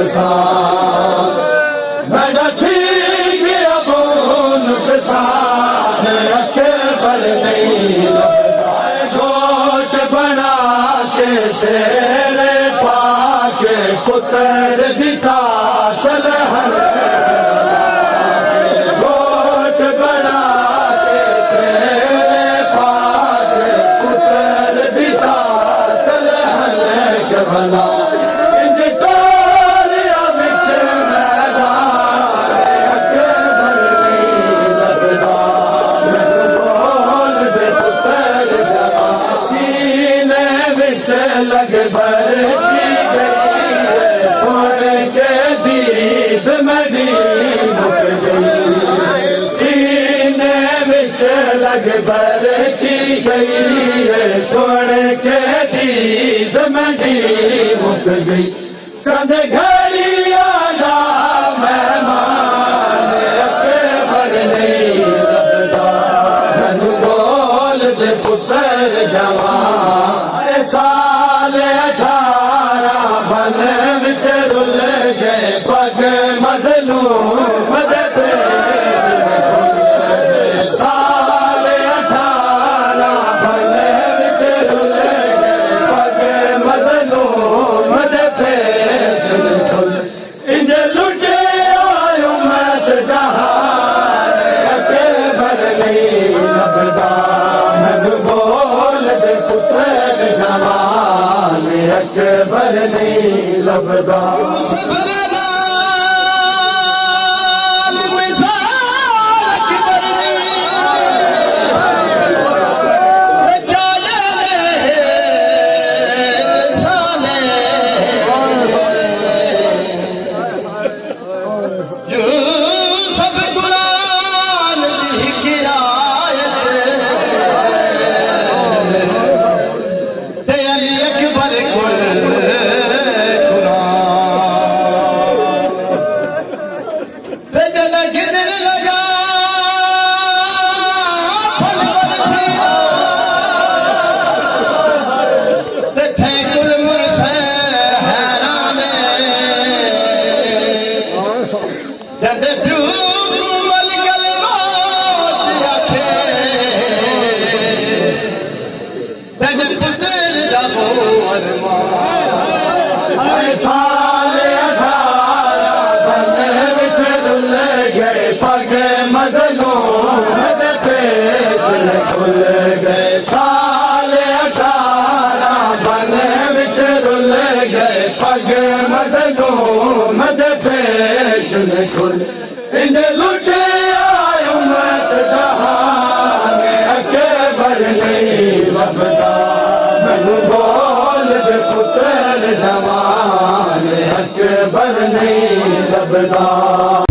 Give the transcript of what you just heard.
नुकसान मैं ठीक अबू नुकसान अकबर नहीं घोट बना के शेर पाके पुत्र दिखा तलहर घोट बना के शेर पाके पुत्र दिखा तलहर के भला लग बरछी गई सोने के दीद मदी मुक गई सीने विच लग बरछी गई सोने के दीद मदी मुक गई चंद घड़ी आया मेहमान अकबर नहीं लभदा मैनू बोल दे पुत्र जवान साल 18 बन विच रुल गए पग मजलूम दे साल 18 बन विच रुल गए पग मजलूम दे इंज लुटे आयो मत जहान अकबर नहीं लभदा मैनू बोल दे पुत्र जवान अकबर नहीं लभदा साल 18 बन विच रुल गए पग मजलूम दे पेच खुल गए साल 18 बन विच रुल गए पग मजलूम दे पेच खुल इंज लुटे आयो मत जहान अकबर नहीं लभदा मैनू बोल दे पुत्र जवान अकबर नहीं लभदा।